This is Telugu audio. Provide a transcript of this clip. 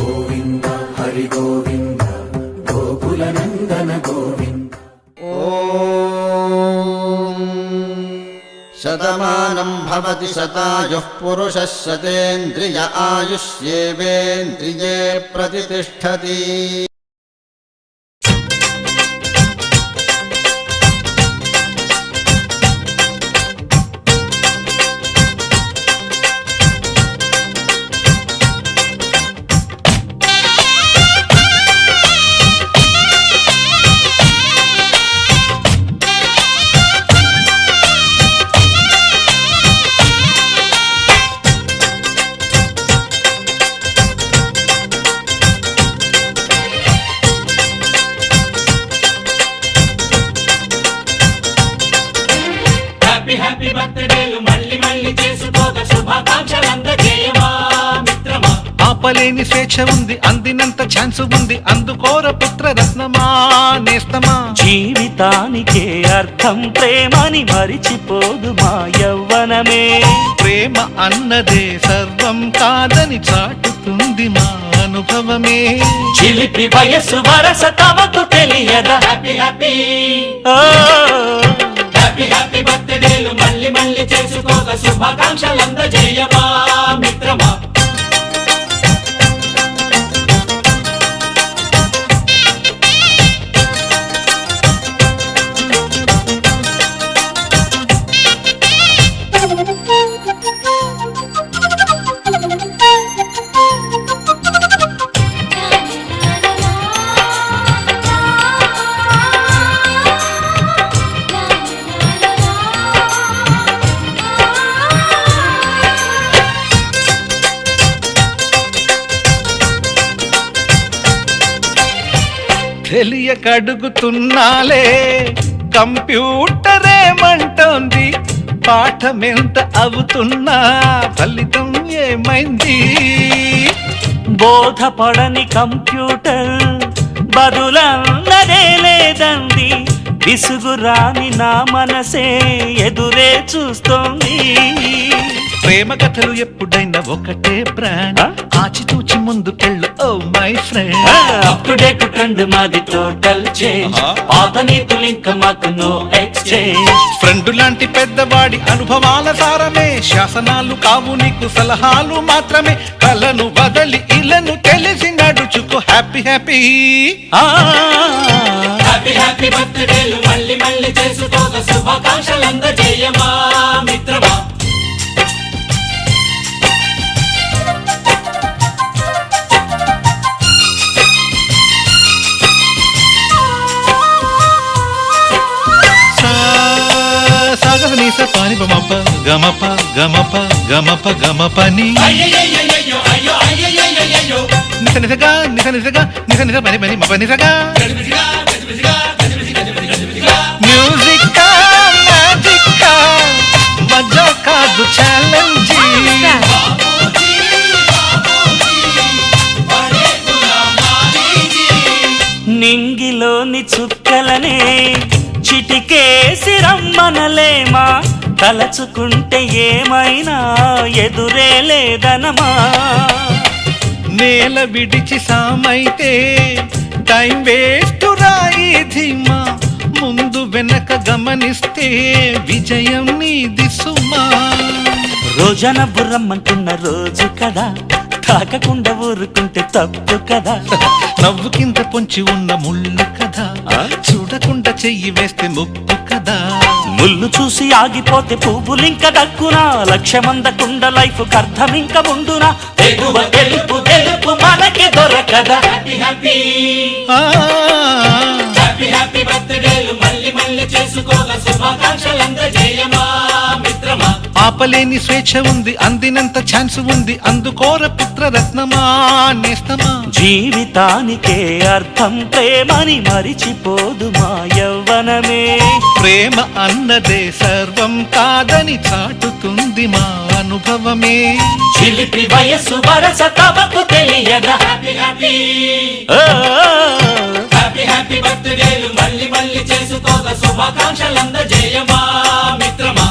గోవింద హరి గోవింద గోకుల నందన గోవింద. శతమానం భవతి శతాయుః పురుషः శతేంద్రియ ఆయుష్యేవేంద్రియే ప్రతిష్ఠతి. హ్యాపీ బర్త్డేలు మళ్ళీ మళ్ళీ చేసుకోక శుభాకాంక్షలందజేయమా మిత్రమా. ఆపలేని స్వేచ్ఛ ఉంది, అందినంత ఛాన్స్ ఉంది, అందుకోర పుత్ర రత్నమా నేస్తమా. జీవితానికే అర్థం ప్రేమని మరిచిపోదు మా యవ్వనమే. ప్రేమ అన్నదే సర్వం కాదని చాటుతుంది మా అనుభవమే. చిలిపి వయస్సు వరస తమకు తెలియదా. హ్యాపీ హ్యాపీ ఓ హ్యాపీ హ్యాపీ బర్త్డేలు మళ్ళీ మళ్ళీ చేసుకోక శుభాకాంక్షలందజేయమా మిత్రమా. తెలియక అడుగుతున్నాలే, కంప్యూటరేమంటోంది, పాఠమెంత అవుతున్నా ఫలితం ఏమైంది. బోధపడని కంప్యూటర్ బదులన్నదే లేదండి. విసుగురాని నా మనసే ఎదురే చూస్తోంది. ప్రేమ కథలు ఎప్పుడైనా ఒకటే బ్రాండ్, ఆచితూచి ముందుకెళ్ళు oh my friend. Up to date trend మాది టోటల్ చేంజ్. పాత నీతులు ఇంకా మాకు నో ఎక్స్చేంజ్. ఫ్రెండ్ లాంటి పెద్దవాడి అనుభవాల సారమే, శాసనాలు కావు నీకు సలహాలు మాత్రమే. కలను వదలి ఇలను తెలిసి నడుచుకో హ్యాపీ హ్యాపీ. హ్యాపీ హ్యాపీ బర్త్డేలు మళ్ళీ మళ్ళీ చేసుకోక శుభాకాంక్షలందజేయమా మిత్రమా. సాగనీస పాని బమప గమప గమప గమప గమపని అయ్యయ్యయ్యయ్యో అయ్యో అయ్యయ్యయ్యో నిస నిసగా నిస నిసగా నిస నిస పని పని మప నిసగా. గజిబిజిగా గజిబిజిగా గజిబిజి గజిబిజి గజిబిజిగా. మ్యూజిక్ మ్యాజిక్ మజా కాదు ఛాలెంజ్. బాబూజీ బడే గులామాలీజీ. నింగిలోని చుక్కలనే చిటికేసి రమ్మనలేమా. తలచుకుంటే ఏమైనా ఎదురే లేదనమా. నేల విడిచి సామైతే టైం వేస్ట్ రాయి ధీమా. ముందు వెనక గమనిస్తే విజయం నీది సుమా. రోజన బుర్రమ్మంటున్న రోజు కదా, తాకకుండా ఊరుకుంటే తప్పు కదా. నవ్వు కింద పొంచి ఉన్న ముళ్ళు కదా, చూడకుండా చెయ్యి వేస్తే ముప్పు కదా. ముళ్ళు చూసి ఆగిపోతే పువ్వులింక దక్కునా. లక్ష్యమందకుండా లైఫ్ అర్థమింక ఉండునా. తెగువ తెలుపు తెలుపు మనకి దొరకదా. హ్యాపీ హ్యాపీ ఆ, హ్యాపీ హ్యాపీ బర్త్డేలు మళ్ళీ మళ్ళీ చేసుకోక శుభాకాంక్షలందజేయమా మిత్రమా. ఆపలేని స్వేచ్ఛ ఉంది, అందినంత ఛాన్స్ ఉంది, అందుకోర పుత్ర రత్నమా నేస్తమా. జీవితానికే అర్థం ప్రేమని మరిచిపోదు మా యవ్వనమే. ప్రేమ అన్నదే సర్వం కాదని చాటుతుంది మా అనుభవమే. చిలిపి వయస్సు వరస తమకు తెలియదా. హ్యాపీ హ్యాపీ ఓ హ్యాపీ హ్యాపీ బర్త్డేలు మళ్ళీ మళ్ళీ చేసుకోక శుభాకాంక్షలందజేయమా మిత్రమా.